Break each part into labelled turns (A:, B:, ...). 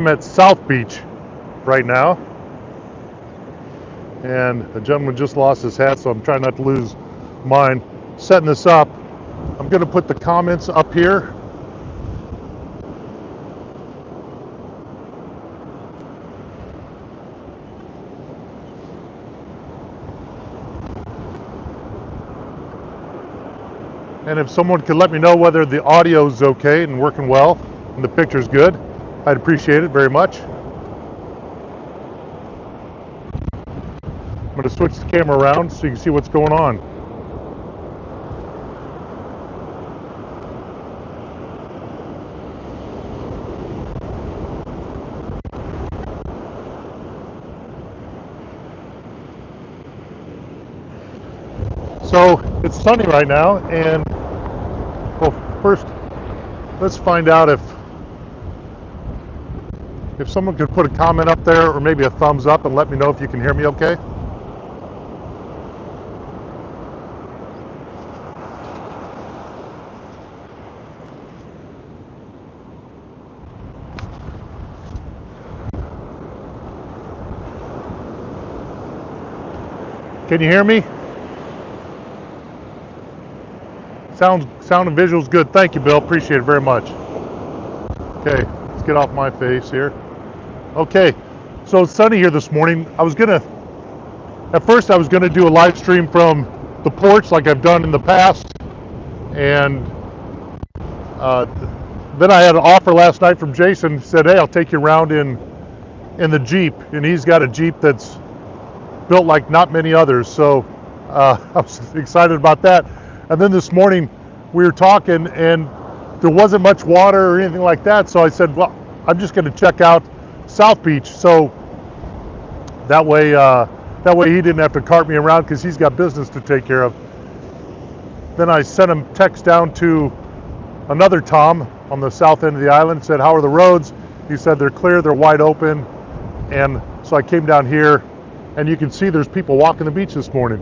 A: I'm at South Beach right now, and a gentleman just lost his hat, so I'm trying not to lose mine. Setting this up, I'm going to put the comments up here. And if someone could let me know whether the audio is okay and working well and the picture's good, I'd appreciate it very much. I'm going to switch the camera around so you can see what's going on. So it's sunny right now, and well, first let's find out if someone could put a comment up there or maybe a thumbs up and let me know if you can hear me okay. Can you hear me? Sound and visual's good. Thank you, Bill. Appreciate it very much. Okay, let's get off my face here. Okay, so it's sunny here this morning. At first I was gonna do a live stream from the porch like I've done in the past, and then I had an offer last night from Jason. He said, hey, I'll take you around in the Jeep, and he's got a Jeep that's built like not many others, so I was excited about that. And then this morning we were talking, and there wasn't much water or anything like that, so I said, well, I'm just going to check out South Beach, so that way he didn't have to cart me around because he's got business to take care of. Then I sent him text down to another Tom on the south end of the island, said, how are the roads? He said they're clear, they're wide open. And so I came down here, and you can see there's people walking the beach this morning.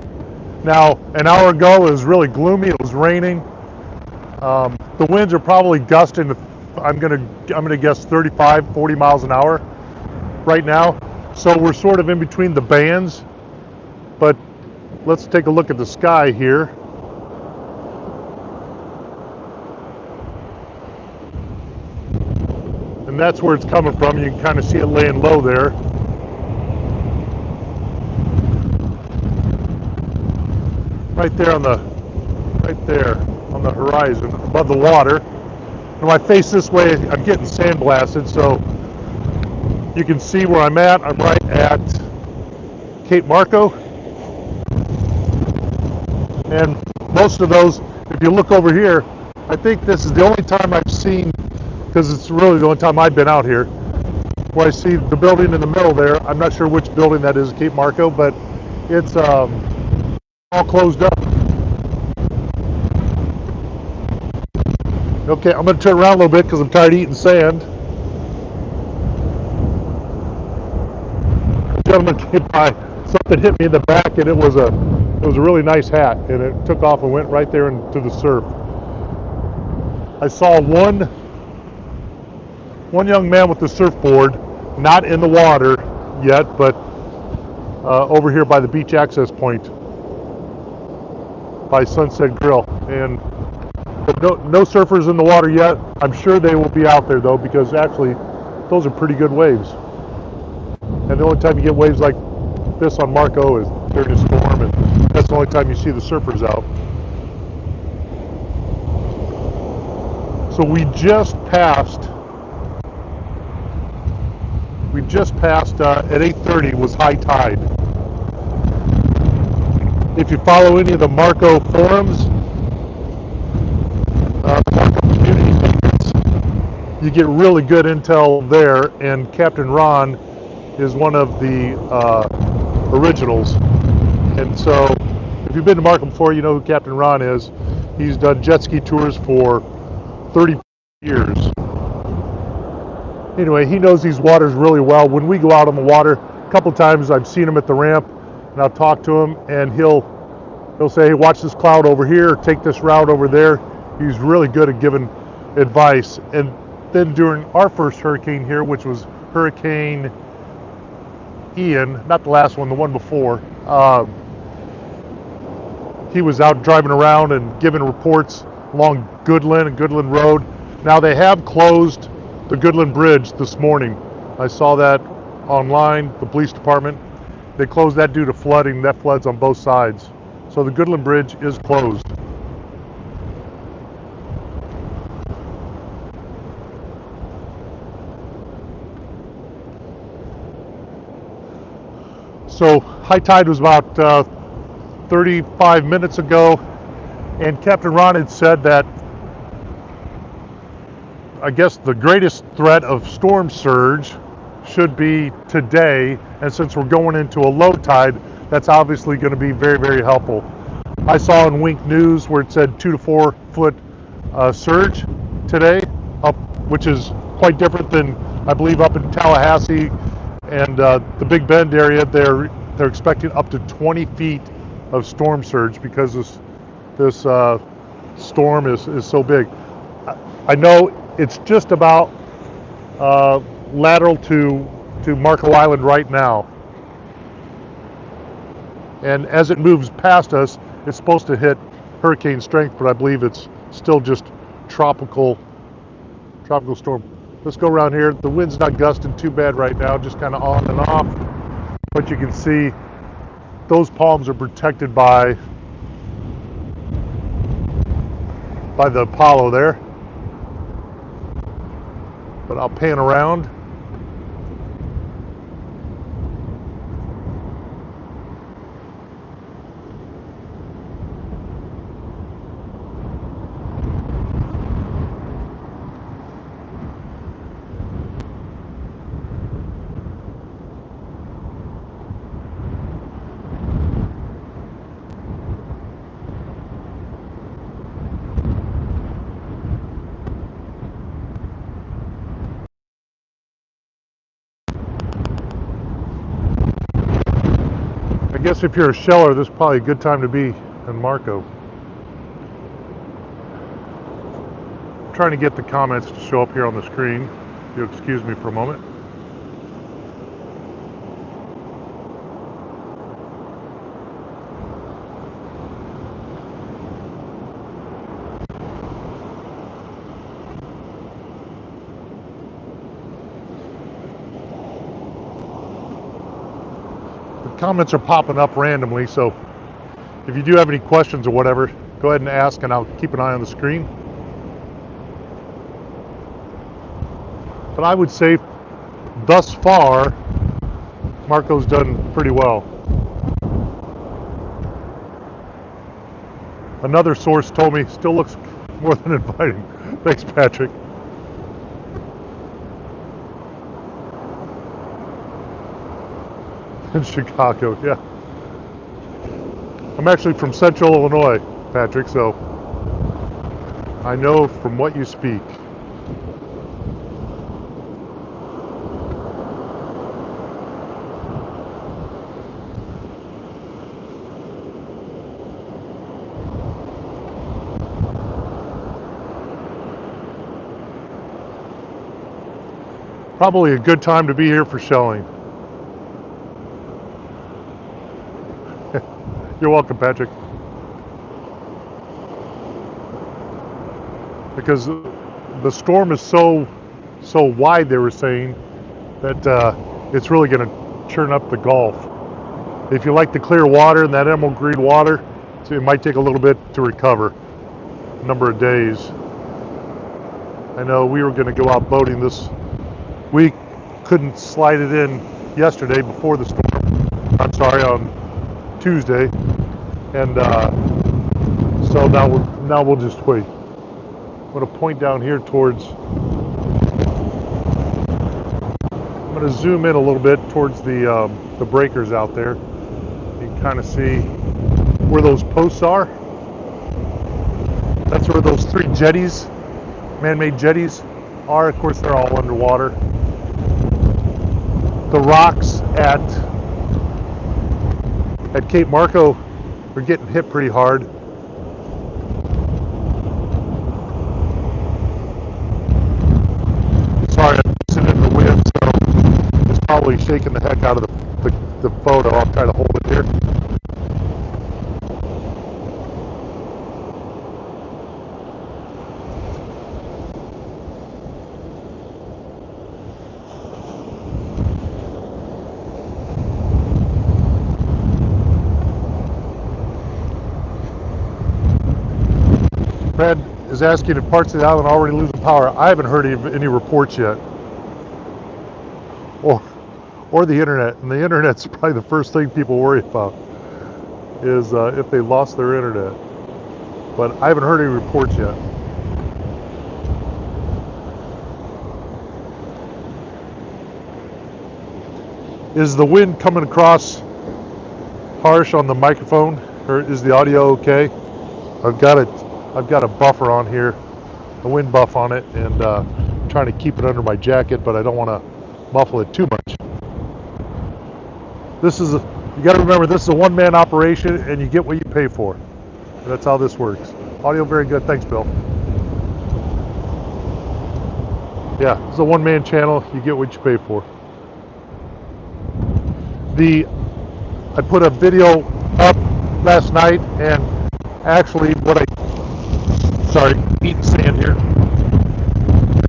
A: Now, an hour ago it was really gloomy, it was raining. The winds are probably gusting, I'm gonna guess 35, 40 miles an hour right now. So we're sort of in between the bands, but let's take a look at the sky here. And that's where it's coming from. You can kind of see it laying low there. Right there on the horizon, above the water. And when I face this way, I'm getting sandblasted, so you can see where I'm at. I'm right at Cape Marco. And most of those, if you look over here, I think this is the only time I've seen, because it's really the only time I've been out here, where I see the building in the middle there. I'm not sure which building that is, Cape Marco, but it's all closed up. Okay, I'm going to turn around a little bit because I'm tired of eating sand. A gentleman came by, something hit me in the back, and it was a really nice hat, and it took off and went right there into the surf. I saw one young man with the surfboard, not in the water yet, but over here by the beach access point, by Sunset Grill, and no surfers in the water yet. I'm sure they will be out there though, because actually those are pretty good waves. And the only time you get waves like this on Marco is during a storm, and that's the only time you see the surfers out. So we just passed at 8:30 was high tide. If you follow any of the Marco forums, Marco community pages, you get really good intel there, and Captain Ron is one of the originals. And so if you've been to Marco before, you know who Captain Ron is. He's done jet ski tours for 30 years. Anyway, he knows these waters really well. When we go out on the water, a couple times I've seen him at the ramp, and I'll talk to him, and he'll say, hey, watch this cloud over here, take this route over there. He's really good at giving advice. And then during our first hurricane here, which was Hurricane Ian, not the last one, the one before. He was out driving around and giving reports along Goodland and Goodland Road. Now they have closed the Goodland Bridge this morning. I saw that online, the police department. They closed that due to flooding. That floods on both sides. So the Goodland Bridge is closed. So high tide was about 35 minutes ago, and Captain Ron had said that I guess the greatest threat of storm surge should be today, and since we're going into a low tide, that's obviously going to be very, very helpful. I saw in Wink News where it said 2 to 4 foot surge today, up, which is quite different than I believe up in Tallahassee and the Big Bend area. They're expecting up to 20 feet of storm surge because this storm is so big. I know it's just about lateral to Marco Island right now, and as it moves past us, it's supposed to hit hurricane strength, but I believe it's still just tropical storm. Let's go around here. The wind's not gusting too bad right now, just kind of on and off, but you can see those palms are protected by the Apollo there. But I'll pan around. I guess if you're a sheller, this is probably a good time to be in Marco. I'm trying to get the comments to show up here on the screen. If you'll excuse me for a moment. Comments are popping up randomly, so if you do have any questions or whatever, go ahead and ask and I'll keep an eye on the screen. But I would say thus far Marco's done pretty well. Another source told me still looks more than inviting. Thanks, Patrick. In Chicago, yeah. I'm actually from Central Illinois, Patrick, so I know from what you speak. Probably a good time to be here for shelling. You're welcome, Patrick. Because the storm is so wide, they were saying, that it's really going to churn up the Gulf. If you like the clear water and that emerald green water, so it might take a little bit to recover, a number of days. I know we were going to go out boating this week, couldn't slide it in yesterday before the storm. I'm sorry, on Tuesday, and so now we'll just wait. I'm going to point down here towards. I'm going to zoom in a little bit towards the breakers out there. You can kind of see where those posts are. That's where those 3 jetties, man-made jetties, are. Of course, they're all underwater. The rocks at Cape Marco are getting hit pretty hard. Sorry, I'm sitting in the wind, so probably shaking the heck out of the photo. I'll try to hold it here. Fred is asking if parts of the island are already losing power. I haven't heard any reports yet. Or the internet. And the internet's probably the first thing people worry about is if they lost their internet. But I haven't heard any reports yet. Is the wind coming across harsh on the microphone, or is the audio okay? I've got a buffer on here, a wind buff on it, and I'm trying to keep it under my jacket, but I don't want to muffle it too much. You got to remember, this is a one-man operation, and you get what you pay for. And that's how this works. Audio very good. Thanks, Bill. Yeah, it's a one-man channel. You get what you pay for. I put a video up last night, and actually sorry, eating sand here.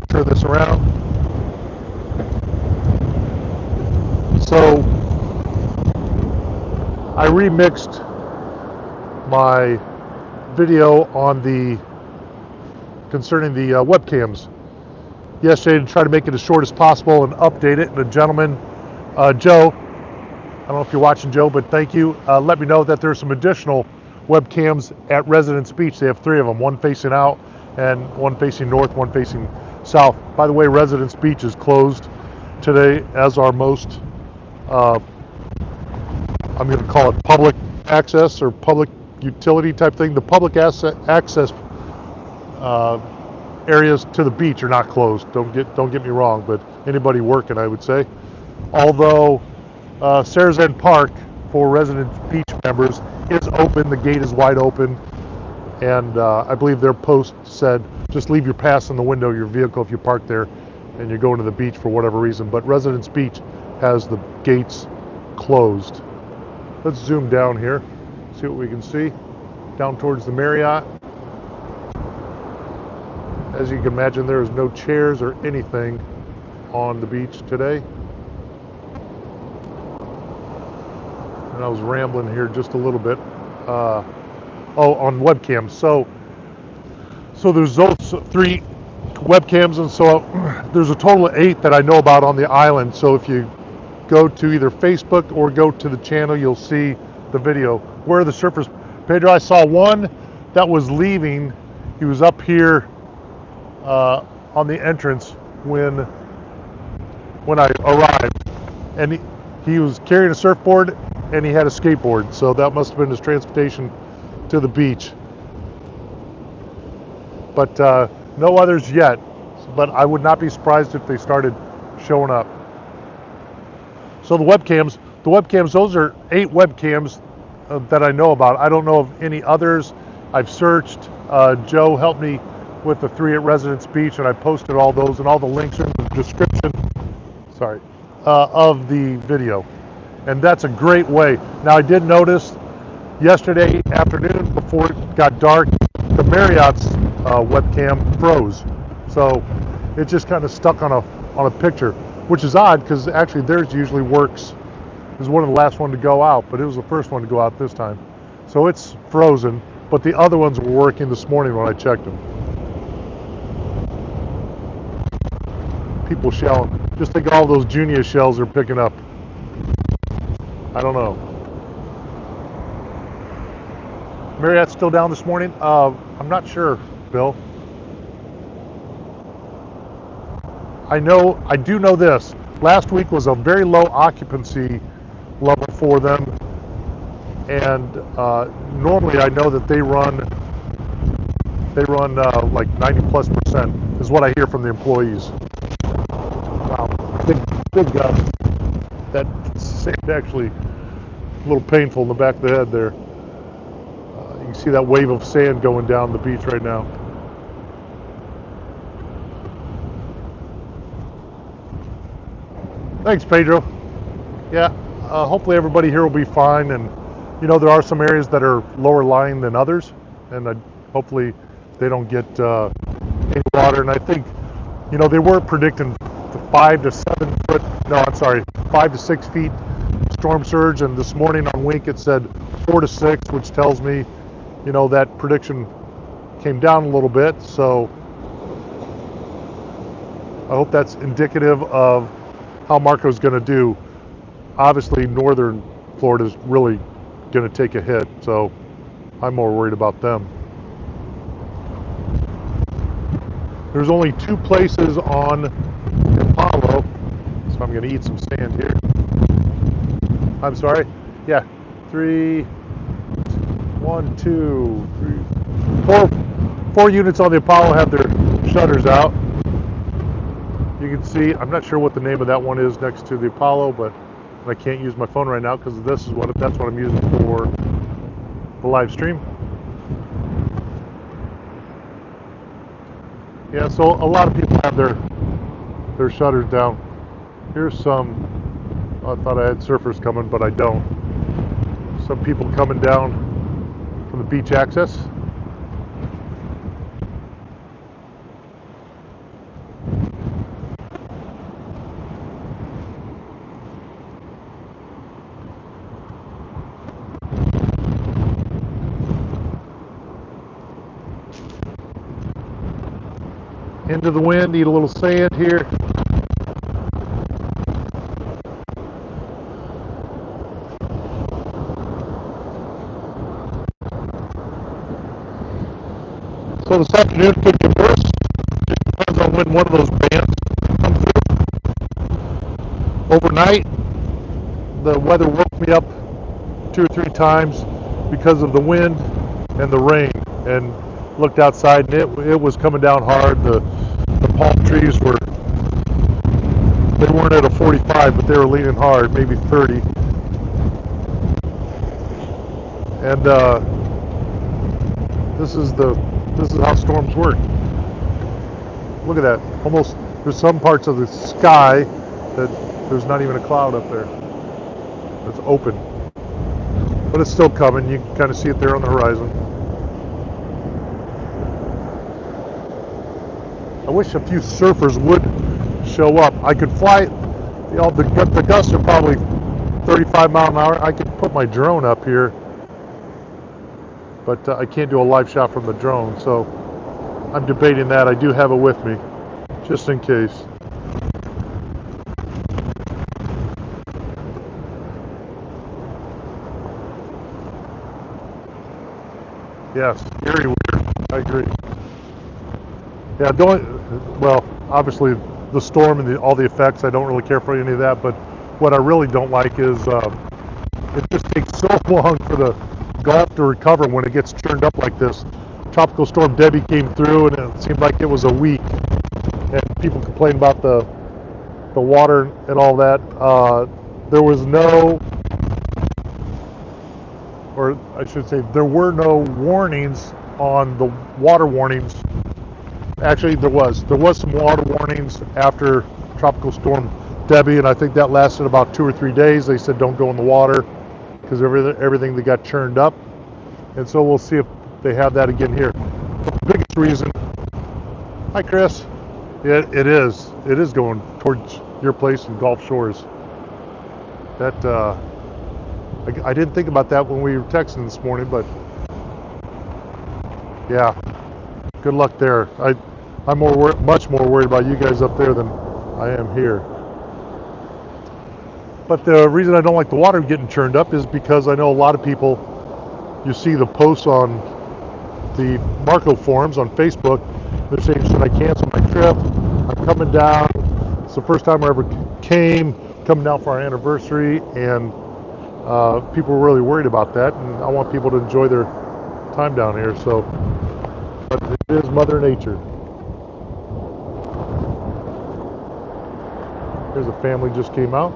A: Turn this around. So I remixed my video concerning the webcams yesterday to try to make it as short as possible and update it. And the gentleman, Joe, I don't know if you're watching, Joe, but thank you. Let me know that there's some additional webcams at Residence Beach. They have 3 of them, one facing out and one facing north, one facing south. By the way, Residence Beach is closed today, as are most, I'm going to call it public access or public utility type thing. The public access areas to the beach are not closed. Don't get me wrong, but anybody working, I would say. Although Sarah's End Park for Residence Beach members is open. The gate is wide open, and I believe their post said just leave your pass in the window of your vehicle if you park there and you're going to the beach for whatever reason. But Residence Beach has the gates closed. Let's zoom down here, see what we can see down towards the Marriott. As you can imagine, there is no chairs or anything on the beach today. And I was rambling here just a little bit. On webcams. So there's those 3 webcams, and so there's a total of 8 that I know about on the island. So if you go to either Facebook or go to the channel, you'll see the video. Where are the surfers? Pedro, I saw one that was leaving. He was up here on the entrance when I arrived, and he was carrying a surfboard and he had a skateboard, so that must have been his transportation to the beach. But no others yet, but I would not be surprised if they started showing up. So the webcams, those are 8 webcams that I know about. I don't know of any others. I've searched. Joe helped me with the 3 at Residence Beach, and I posted all those, and all the links are in the description of the video. And that's a great way. Now, I did notice yesterday afternoon before it got dark, the Marriott's webcam froze. So it just kind of stuck on a picture, which is odd because actually theirs usually works. It was one of the last one to go out, but it was the first one to go out this time. So it's frozen, but the other ones were working this morning when I checked them. People shelling. Just think all those Junia shells are picking up. I don't know. Marriott's still down this morning? I'm not sure, Bill. I do know this. Last week was a very low occupancy level for them, and normally I know that they run like 90+% is what I hear from the employees. Wow, big gust. That sand actually a little painful in the back of the head there. You can see that wave of sand going down the beach right now. Thanks, Pedro. Yeah, hopefully everybody here will be fine. And you know, there are some areas that are lower lying than others, and hopefully they don't get any water. And I think, you know, they were predicting 5 to 7 foot. No, I'm sorry, 5 to 6 feet storm surge. And this morning on Wink it said 4 to 6, which tells me, you know, that prediction came down a little bit. So I hope that's indicative of how Marco's going to do. Obviously, northern Florida is really going to take a hit, so I'm more worried about them. There's only 2 places on Apollo, so I'm going to eat some sand here. I'm sorry. Yeah, 3, 1, 2, 3, 4 units on the Apollo have their shutters out. You can see, I'm not sure what the name of that one is next to the Apollo, but I can't use my phone right now because that's what I'm using for the live stream. Yeah, so a lot of people have their shutters down. Here's some, I thought I had surfers coming, but I don't. Some people coming down from the beach access. Into the wind, need a little sand here. So this afternoon could get worse. Just depends on when one of those bands comes through. Overnight, the weather woke me up 2 or 3 times because of the wind and the rain, and looked outside and it was coming down hard. The palm trees they weren't at a 45, but they were leaning hard, maybe 30. And this is how storms work. Look at that. Almost, there's some parts of the sky that there's not even a cloud up there. It's open. But it's still coming. You can kind of see it there on the horizon. I wish a few surfers would show up. I could fly, you know, the gusts are probably 35 mile an hour. I could put my drone up here, but I can't do a live shot from the drone, so I'm debating that. I do have it with me, just in case. Yes, very weird. I agree. Yeah, well, obviously the storm and all the effects, I don't really care for any of that, but what I really don't like is it just takes so long for the Gulf to recover when it gets churned up like this. Tropical Storm Debbie came through and it seemed like it was a week, and people complained about the water and all that. There was no, or I should say, there were no warnings on the water warnings. Actually, there was some water warnings after Tropical Storm Debbie, and I think that lasted about 2 or 3 days. They said don't go in the water because everything that got churned up, and so we'll see if they have that again here. But the biggest reason, hi Chris, it is going towards your place in Gulf Shores. That I didn't think about that when we were texting this morning, but yeah, good luck there. I'm much more worried about you guys up there than I am here. But the reason I don't like the water getting churned up is because I know a lot of people, you see the posts on the Marco forums on Facebook, they're saying, should I cancel my trip? I'm coming down. It's the first time I ever came, coming down for our anniversary, and people were really worried about that, and I want people to enjoy their time down here. So, but it is Mother Nature. Here's a family just came out.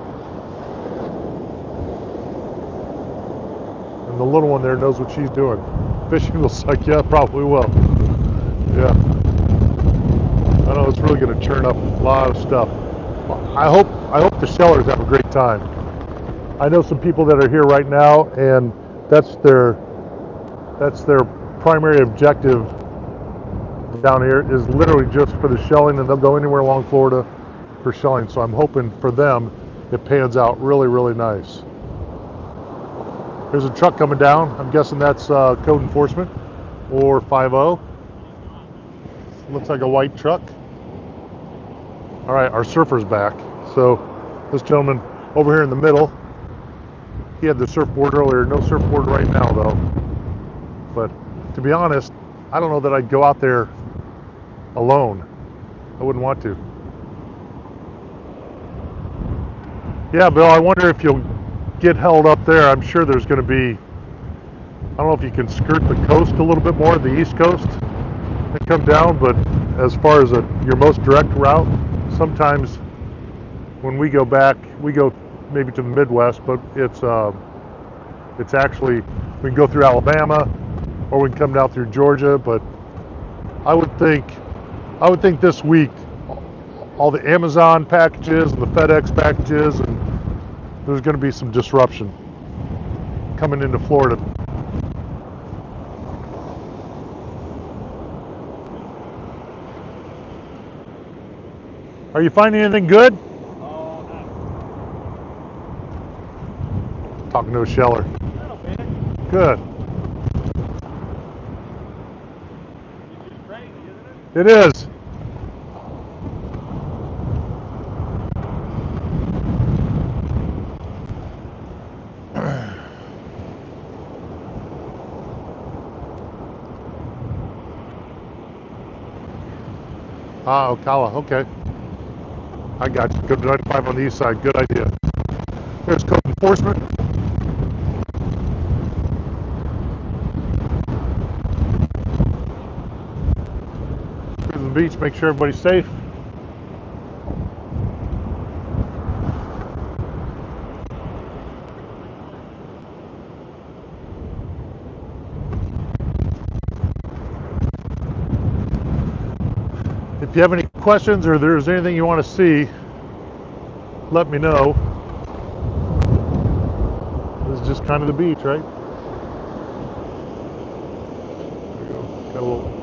A: And the little one there knows what she's doing. Fishing looks like, yeah, probably will. Yeah. I know it's really going to churn up a lot of stuff. I hope the shellers have a great time. I know some people that are here right now, and that's their primary objective down here is literally just for the shelling, and they'll go anywhere along Florida for shelling. So I'm hoping for them it pans out really, really nice. There's a truck coming down. I'm guessing that's code enforcement or 5-0. Looks like a white truck. All right, our surfer's back. So this gentleman over here in the middle, he had the surfboard earlier. No surfboard right now though. But to be honest, I don't know that I'd go out there alone. I wouldn't want to. Yeah, Bill, I wonder if you'll get held up there. I'm sure there's going to be, I don't know if you can skirt the coast a little bit more, the East Coast, and come down, but as far as your most direct route, sometimes when we go back, we go maybe to the Midwest, but it's actually, we can go through Alabama, or we can come down through Georgia, but I would think this week, all the Amazon packages and the FedEx packages, and there's going to be some disruption coming into Florida. Are you finding anything good? Talking to a sheller. Good. It is. Ah, Ocala, okay. I got you. Go to 95 on the east side. Good idea. There's code enforcement. To the beach, make sure everybody's safe. If you have any questions or there's anything you want to see, let me know. This is just kind of the beach, right? There you go. Got a little.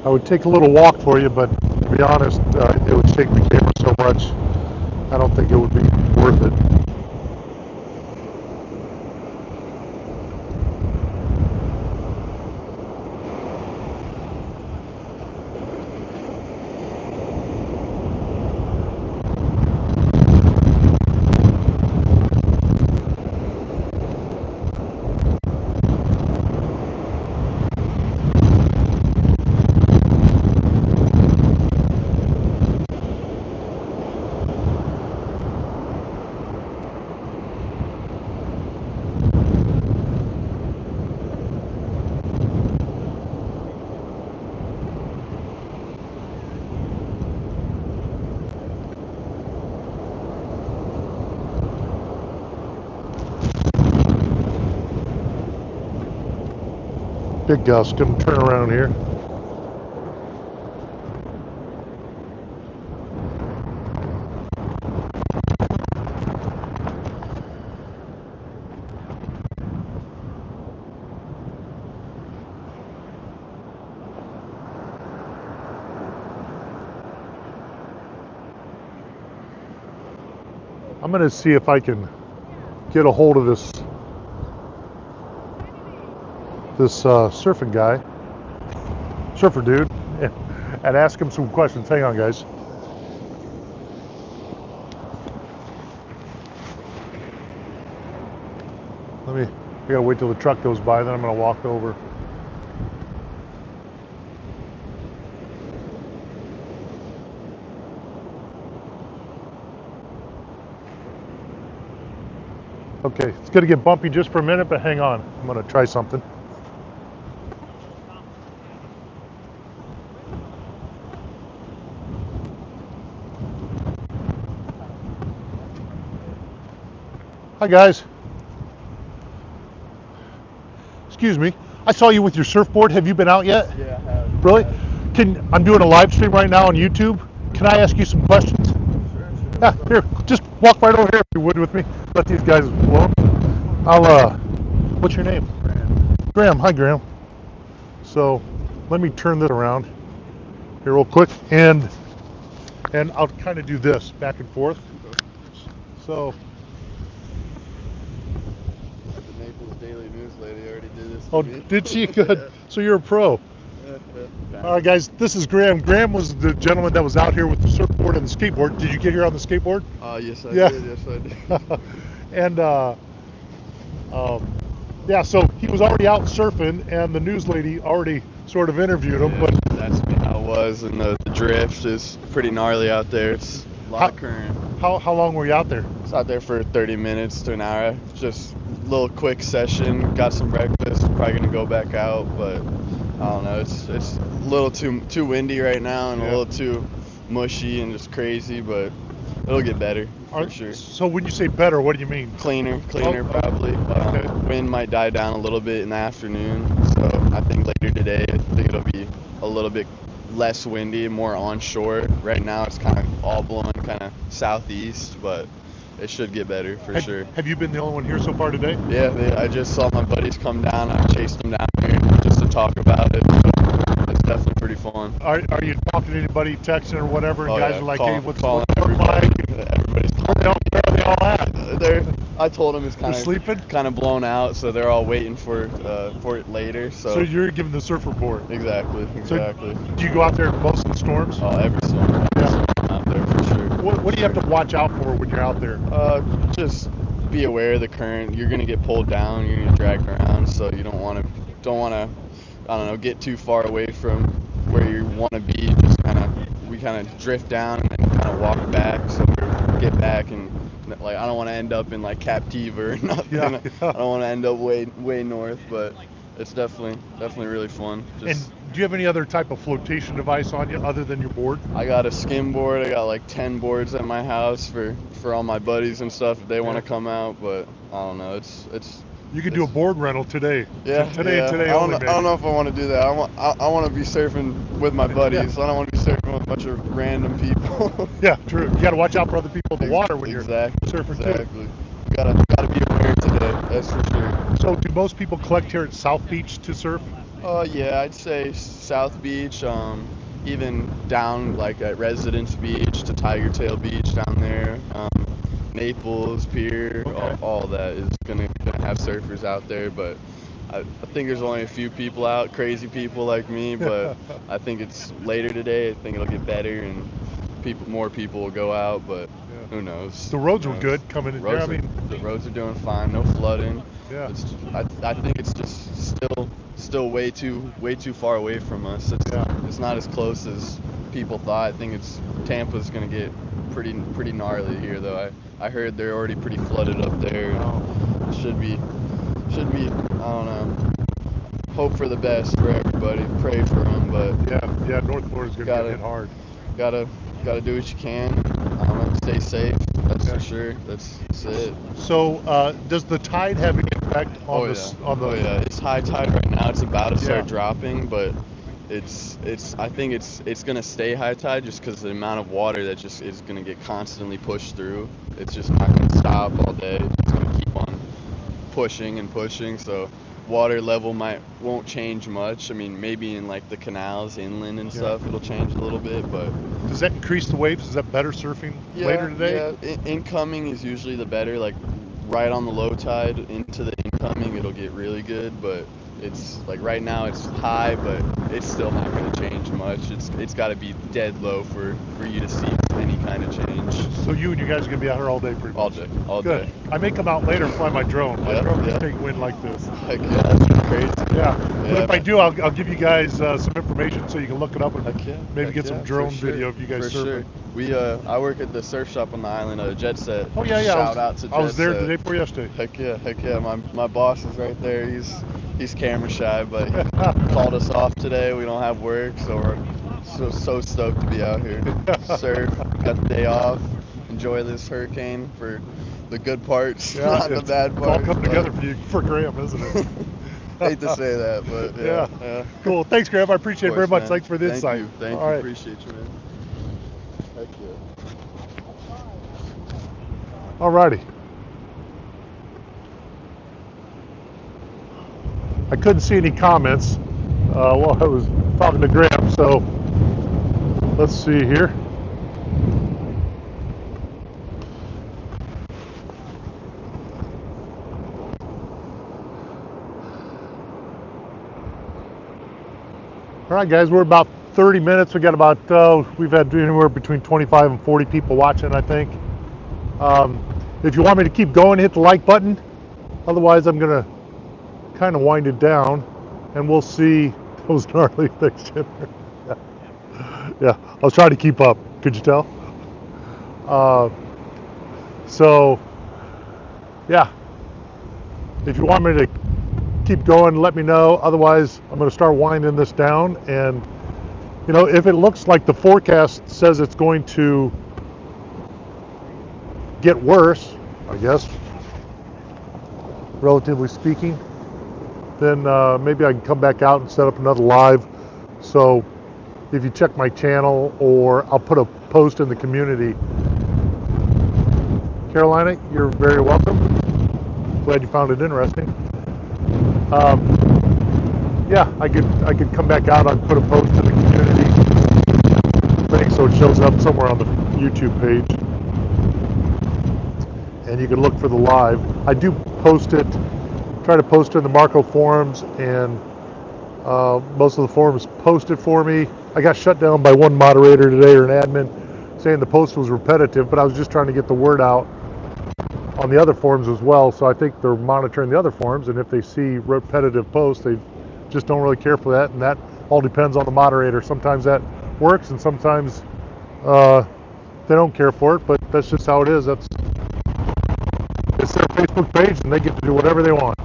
A: I would take a little walk for you, but to be honest, it would shake the camera so much, I don't think it would be worth it. Big gust, gonna turn around here. I'm gonna see if I can get a hold of this surfing guy, surfer dude, and ask him some questions. Hang on, guys. I gotta wait till the truck goes by, then I'm gonna walk over. Okay, it's gonna get bumpy just for a minute, but hang on. I'm gonna try something. Hi guys. Excuse me. I saw you with your surfboard. Have you been out yet?
B: Yeah, I have.
A: Really? I'm doing a live stream right now on YouTube. Can I ask you some questions?
B: Sure.
A: Yeah, here, just walk right over here if you would with me. Let these guys blow. What's your name? Graham. Hi, Graham. So, let me turn this around here real quick, and I'll kind of do this back and forth. So,
B: The Naples Daily News lady already did this.
A: oh, did she? Good. So you're a pro. All right, guys, this is Graham. Graham was the gentleman that was out here with the surfboard and the skateboard. Did you get here on the skateboard?
B: Yes, I
A: Yeah.
B: did. Yes, I did.
A: And yeah, so he was already out surfing, and the news lady already sort of interviewed him. But
B: That's me. I was, and the drift is pretty gnarly out there. It's a lot of current.
A: how long were you out there?
B: I was out there for 30 minutes to an hour. Just a little quick session. Got some breakfast. Probably gonna go back out, but I don't know. It's a little too windy right now, and a little too mushy and just crazy. But it'll get better for sure.
A: So when you say better, what do you mean?
B: Cleaner
A: Oh,
B: probably.
A: okay.
B: Wind might die down a little bit in the afternoon, so I think later today, I think it'll be a little bit less windy, more onshore. Right now it's kind of all blowing kind of southeast, but it should get better for sure.
A: Have you been the only one here so far today?
B: Yeah, I just saw my buddies come down. I chased them down here just to talk about it. It's definitely pretty fun.
A: Are you talking to anybody, texting or whatever, and
B: Oh,
A: guys
B: yeah,
A: are like,
B: calling-
A: hey, what's
B: calling
A: the
B: everybody.
A: like?
B: Everybody's calling.
A: Where are they all at?
B: I told them it's kind
A: They're sleeping?
B: of blown out, so they're all waiting for it later.
A: So you're giving the surfer board.
B: Exactly.
A: Do you go out there most of the storms?
B: Oh, every storm I'm out there for sure.
A: What do you have to watch out for when you're out there?
B: Just be aware of the current. You're gonna get pulled down. You're gonna get dragged around. So you don't want to, I don't know, get too far away from where you want to be. Just we kind of drift down and then kind of walk back. So we get back and like I don't want to end up in like Captiva or nothing.
A: Yeah.
B: I don't want to end up way north, but it's definitely really fun.
A: And do you have any other type of flotation device on you other than your board?
B: I got a skim board. I got like 10 boards at my house for all my buddies and stuff if they want to come out. But I don't know.
A: You could do a board rental today.
B: Yeah.
A: Today
B: yeah.
A: and today
B: I
A: only.
B: don't know if I want to do that. I want to be surfing with my buddies. I don't want to be surfing with a bunch of random people.
A: Yeah, true. You got to watch out for other people in the water when you're surfing too.
B: Exactly. Gotta be aware today. That's for sure.
A: So, do most people collect here at South Beach to surf?
B: Yeah, I'd say South Beach, even down like at Residence Beach to Tiger Tail Beach down there, Naples Pier, all that is gonna have surfers out there. But I think there's only a few people out, crazy people like me. But I think it's later today. I think it'll get better and more people will go out. But who knows?
A: The roads were good coming in here. I mean,
B: the roads are doing fine, no flooding.
A: Yeah.
B: I think it's just still way too far away from us. It's not as close as people thought. I think Tampa's gonna get pretty gnarly here though. I heard they're already pretty flooded up there. It should be I don't know. Hope for the best for everybody. Pray for them, but
A: yeah, North Florida's gonna get hit hard.
B: Gotta do what you can. I don't know, stay safe. That's for sure. That's it.
A: So, does the tide have any effect on
B: it's high tide right now. It's about to start dropping, but I think it's gonna stay high tide just because the amount of water that just is gonna get constantly pushed through. It's just not gonna stop all day. It's gonna keep on pushing and pushing. So water level won't change much. I mean, maybe in like the canals inland and stuff, it'll change a little bit, but
A: does that increase the waves? Is that better surfing later today?
B: Yeah, incoming is usually the better. Like right on the low tide into the incoming, it'll get really good. But it's like right now it's high, but it's still not going to change much. It's got to be dead low for you to see any kind of change. beach
A: So you and you guys are gonna be out here all day, pretty
B: all
A: much.
B: day, all
A: Good.
B: day.
A: I may come out later and fly my drone. My
B: Yeah,
A: drone can
B: yeah.
A: take wind like this.
B: Heck yeah, that's pretty crazy.
A: Yeah. But
B: Yeah.
A: if I do, I'll give you guys some information so you can look it up and
B: Heck yeah.
A: maybe
B: heck
A: get some
B: yeah,
A: drone
B: for sure,
A: video of you guys
B: for
A: surfing.
B: sure. We I work at the surf shop on the island, Jet Set.
A: Oh yeah, yeah.
B: Shout out to Jet
A: I was there
B: Set.
A: the day before yesterday.
B: Heck yeah. My boss is right there. He's camera shy, but he called us off today. We don't have work, so we're so stoked to be out here. Surf, got the day off, enjoy this hurricane for the good parts,
A: Yeah,
B: not the bad
A: it's all
B: parts.
A: come together for Graham, isn't it?
B: Hate to say that, but yeah.
A: Cool. Thanks, Graham. I appreciate it very much.
B: Man.
A: Thanks for the insight.
B: Thank
A: All
B: you.
A: right.
B: Appreciate you, man. Heck yeah.
A: Alrighty. I couldn't see any comments while I was talking to Graham, so let's see here. All right, guys, we're about 30 minutes. We got about, we've had anywhere between 25 and 40 people watching, I think. If you want me to keep going, hit the like button. Otherwise, I'm gonna kind of wind it down and we'll see those gnarly things in there. Yeah, I was trying to keep up. Could you tell? So, yeah, if you want me to keep going, let me know. Otherwise, I'm going to start winding this down. And, you know, if it looks like the forecast says it's going to get worse, I guess, relatively speaking, then maybe I can come back out and set up another live. So if you check my channel, or I'll put a post in the community. Carolina, you're very welcome. Glad you found it interesting. Yeah, I could come back out and put a post in the community thing so it shows up somewhere on the YouTube page. And you can look for the live. I do post it, try to post it in the Marco forums, and most of the forums post it for me. I got shut down by one moderator today, or an admin, saying the post was repetitive, but I was just trying to get the word out on the other forums as well. So I think they're monitoring the other forums, and if they see repetitive posts, they just don't really care for that, and that all depends on the moderator. Sometimes that works, and sometimes they don't care for it, but that's just how it is. It's their Facebook page, and they get to do whatever they want.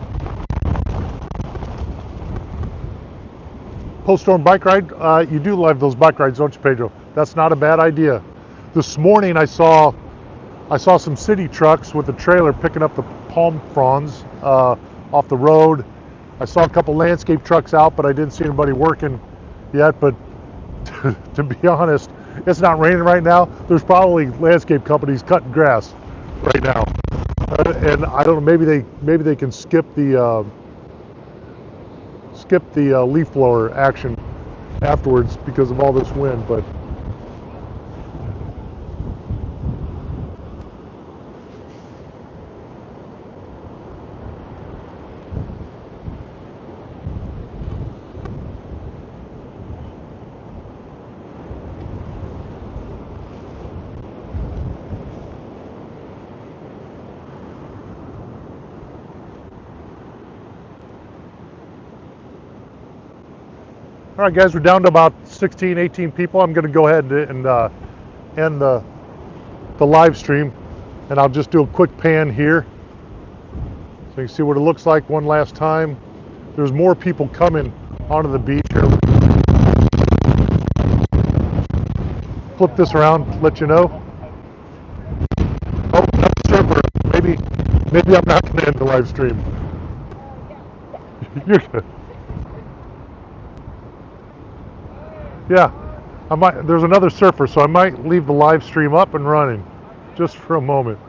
A: Post-storm bike ride, you do love those bike rides, don't you, Pedro? That's not a bad idea. This morning I saw some city trucks with a trailer picking up the palm fronds off the road. I saw a couple landscape trucks out, but I didn't see anybody working yet. But to be honest, it's not raining right now. There's probably landscape companies cutting grass right now, and I don't know. Maybe they can skip the leaf blower action afterwards because of all this wind, but. All right, guys, we're down to about 16, 18 people. I'm going to go ahead and end the live stream, and I'll just do a quick pan here so you can see what it looks like one last time. There's more people coming onto the beach here. Flip this around, let you know. Oh, another surfer. Maybe I'm not going to end the live stream. You're good. Yeah, there's another surfer, so I might leave the live stream up and running just for a moment.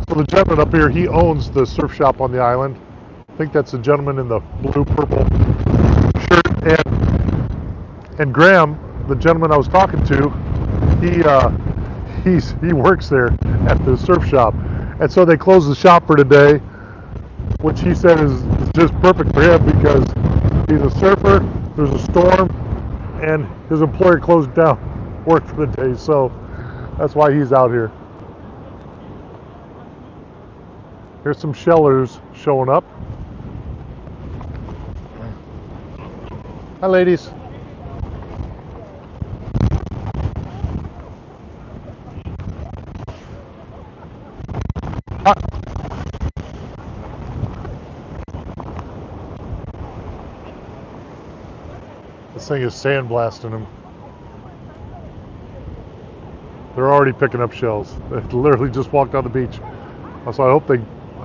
A: So the gentleman up here, he owns the surf shop on the island. I think that's the gentleman in the blue purple shirt. And Graham, the gentleman I was talking to, he works there at the surf shop. And so they closed the shop for today, which he said is just perfect for him because he's a surfer, there's a storm, and his employer closed down work for the day, so that's why he's out here. Here's some shellers showing up. Hi, ladies. This thing is sandblasting them. They're already picking up shells. They literally just walked on the beach. So I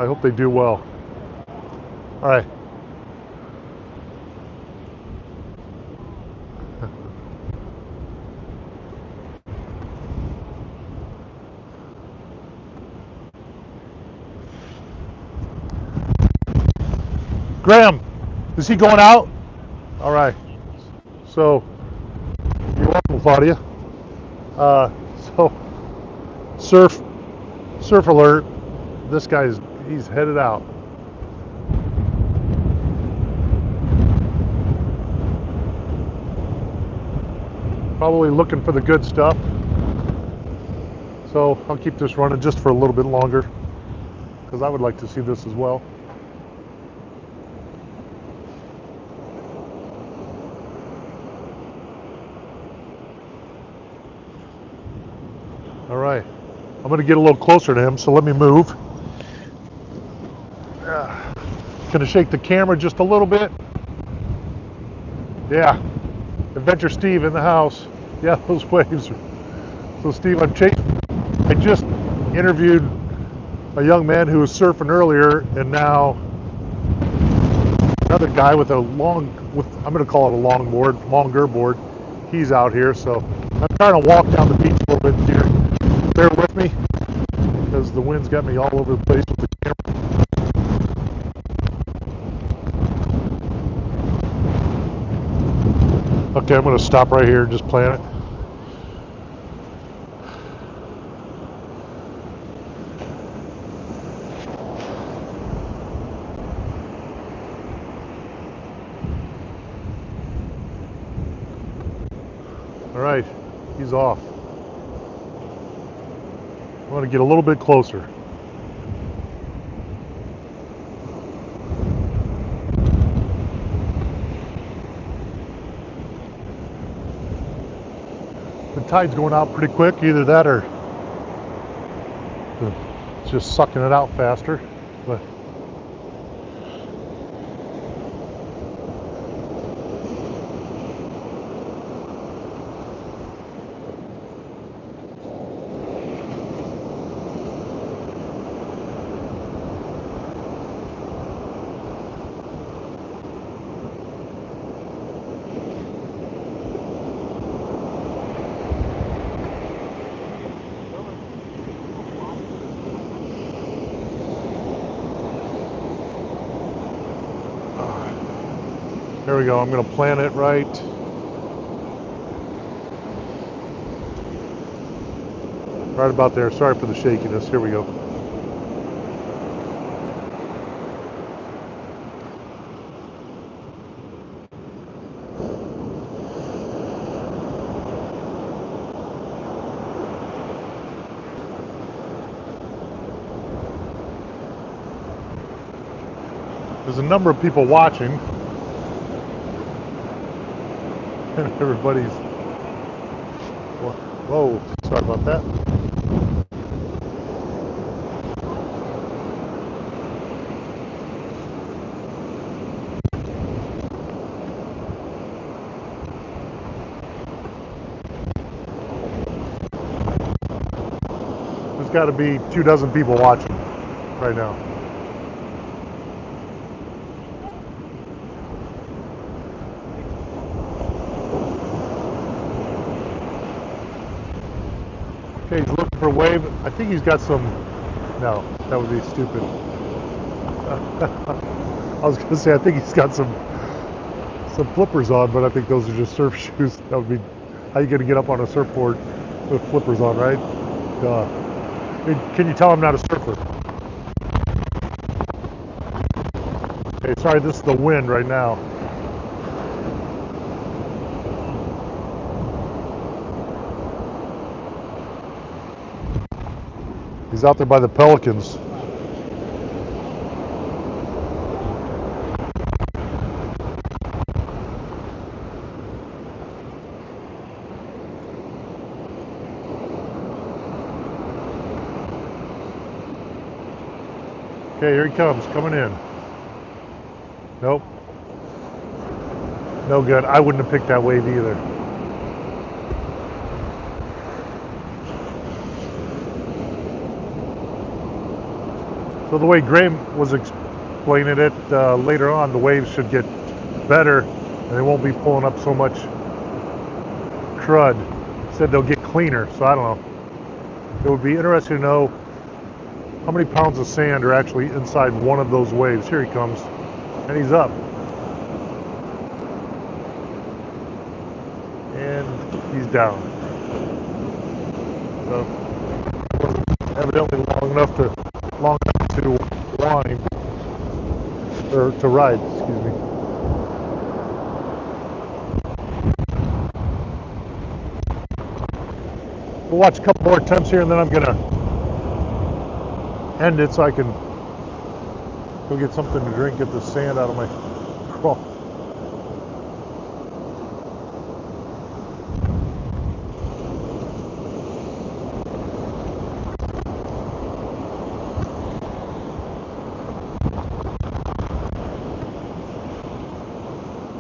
A: hope they do well. All right. Graham, is he going out? All right. So, you're welcome, Claudia. So, surf alert. This he's headed out. Probably looking for the good stuff. So I'll keep this running just for a little bit longer because I would like to see this as well. All right, I'm going to get a little closer to him, so let me move. Gonna shake the camera just a little bit. Yeah, Adventure Steve in the house. Yeah, those waves. So Steve, I just interviewed a young man who was surfing earlier, and now another guy with I'm gonna call it a longer board. He's out here, so I'm trying to walk down the beach a little bit here. Bear with me, because the wind's got me all over the place with the camera. Okay, I'm going to stop right here and just plan it. All right, he's off. I want to get a little bit closer. The tide's going out pretty quick, either that or it's just sucking it out faster. But there we go. I'm going to plan it right. Right about there. Sorry for the shakiness. Here we go. There's a number of people watching. And everybody's, whoa, sorry about that. There's got to be 24 people watching right now. Okay, he's looking for a wave. I think he's got some, no, that would be stupid. I was gonna say, I think he's got some flippers on, but I think those are just surf shoes. That would be, how you gonna get up on a surfboard with flippers on, right? Duh. Can you tell I'm not a surfer? Okay, sorry, this is the wind right now. He's out there by the Pelicans. Okay, here he comes, coming in. Nope. No good. I wouldn't have picked that wave either. So the way Graham was explaining it, later on the waves should get better and they won't be pulling up so much crud. He said they'll get cleaner, so I don't know. It would be interesting to know how many pounds of sand are actually inside one of those waves. Here he comes, and he's up. And he's down. So evidently long enough to whine, or to ride, excuse me. We'll watch a couple more attempts here, and then I'm gonna end it so I can go get something to drink, get the sand out of my craw.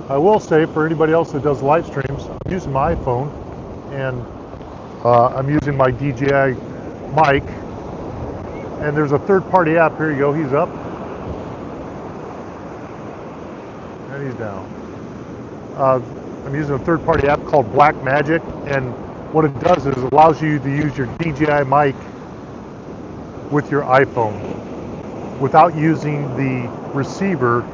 A: I will say, for anybody else that does live streams, I'm using my iPhone, and I'm using my DJI mic, and there's a third-party app. Here you go, he's up, and he's down. I'm using a third-party app called Blackmagic, and what it does is it allows you to use your DJI mic with your iPhone without using the receiver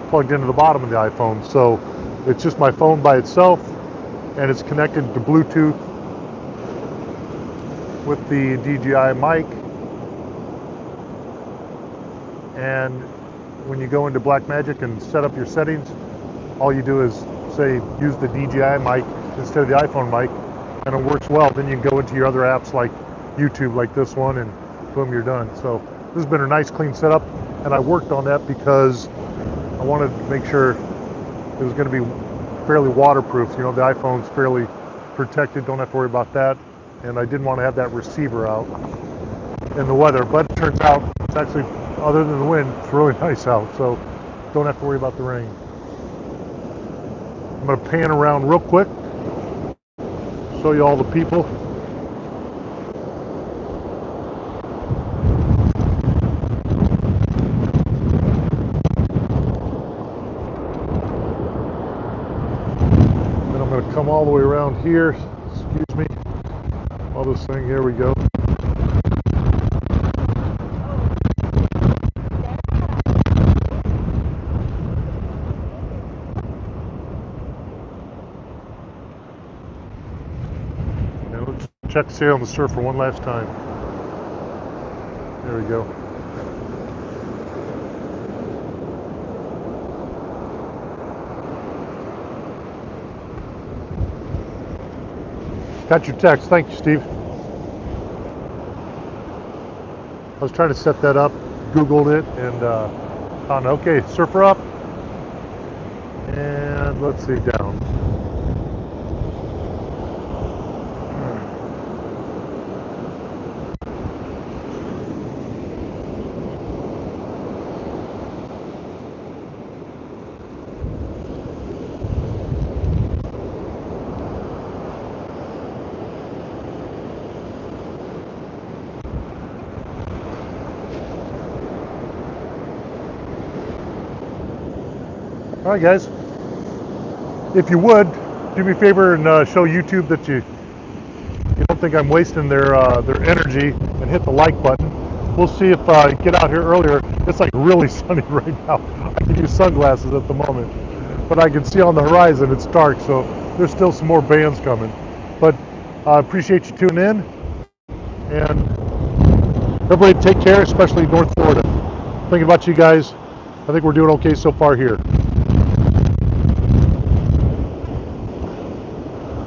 A: plugged into the bottom of the iPhone. So it's just my phone by itself, and it's connected to Bluetooth with the DJI mic. And when you go into Blackmagic and set up your settings, all you do is say use the DJI mic instead of the iPhone mic, and it works well. Then you can go into your other apps like YouTube, like this one, and boom, you're done. So this has been a nice clean setup, and I worked on that because I wanted to make sure it was going to be fairly waterproof. You know, the iPhone's fairly protected, don't have to worry about that, and I didn't want to have that receiver out in the weather. But it turns out it's actually, other than the wind, it's really nice out, so don't have to worry about the rain. I'm going to pan around real quick, show you all the people. Then I'm going to come all the way around here. Excuse me. All this thing, here we go. Check sail on the surfer one last time. There we go. Got your text. Thank you, Steve. I was trying to set that up, Googled it, and found, okay, surfer up. And let's see, down. All right, guys, if you would, do me a favor and show YouTube that you don't think I'm wasting their energy, and hit the like button. We'll see if I get out here earlier. It's like really sunny right now. I can use sunglasses at the moment, but I can see on the horizon it's dark, so there's still some more bands coming. But I appreciate you tuning in, and everybody take care, especially North Florida. Thinking about you guys. I think we're doing okay so far here.